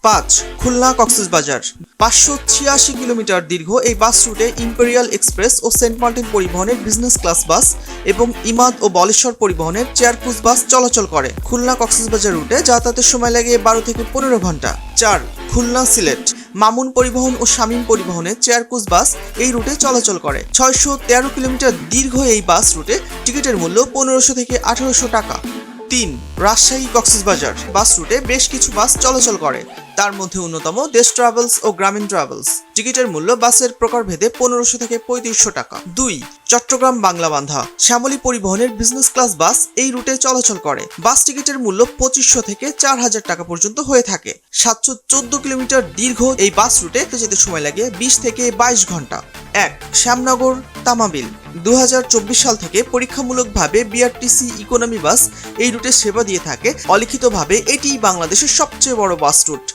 5. Khulna Cox's Bazar. 586 kilometre দীর্ঘ এই বাস রুটে ইম্পেরিয়াল এক্সপ্রেস ও সেন্ট মার্টিন পরিবহনের বিজনেস ক্লাস বাস এবং ইমাদ ও বলেশ্বর পরিবহনের চেয়ার ক্রুজ বাস চলাচল করে। খুলনা কক্সবাজার রুটে যাতায়াতের সময় লাগে 12 থেকে 15 ঘন্টা। 4. খুলনা সিলেট। মামুন পরিবহন ও শামীম পরিবহনের চেয়ার ক্রুজ বাস এই রুটে চলাচল করে। 613 কিলোমিটার দীর্ঘ এই বাস রুটে টিকিটের মূল্য 1500 থেকে 1800 টাকা। 3. রাজশাহী কক্সবাজার। বাস রুটে বেশ কিছু বাস চলাচল করে, তার মধ্যে অন্যতম দেশ ট্রাভেলস ও গ্রামীণ ট্রাভেলস। টিকিটের মূল্য বাসের প্রকারভেদে 1500 থেকে 3500 টাকা। 2. চট্টগ্রাম বাংলাবান্ধা। শ্যামলী পরিবহনের বিজনেস ক্লাস বাস এই রুটে চলাচল করে। বাস টিকিটের মূল্য 2500 থেকে 4000 টাকা পর্যন্ত হয়ে থাকে। 714 কিলোমিটার দীর্ঘ এই বাস রুটে যেতে সময় লাগে 20 থেকে 22 ঘন্টা। 1. শ্যামনগর তামাবিল। 2024 সাল থেকে পরীক্ষামূলকভাবে বিআরটিসি ইকোনমি বাস এই রুটে সেবা দিয়ে থাকে। অলিখিতভাবে এটিই বাংলাদেশের সবচেয়ে বড় বাস রুট।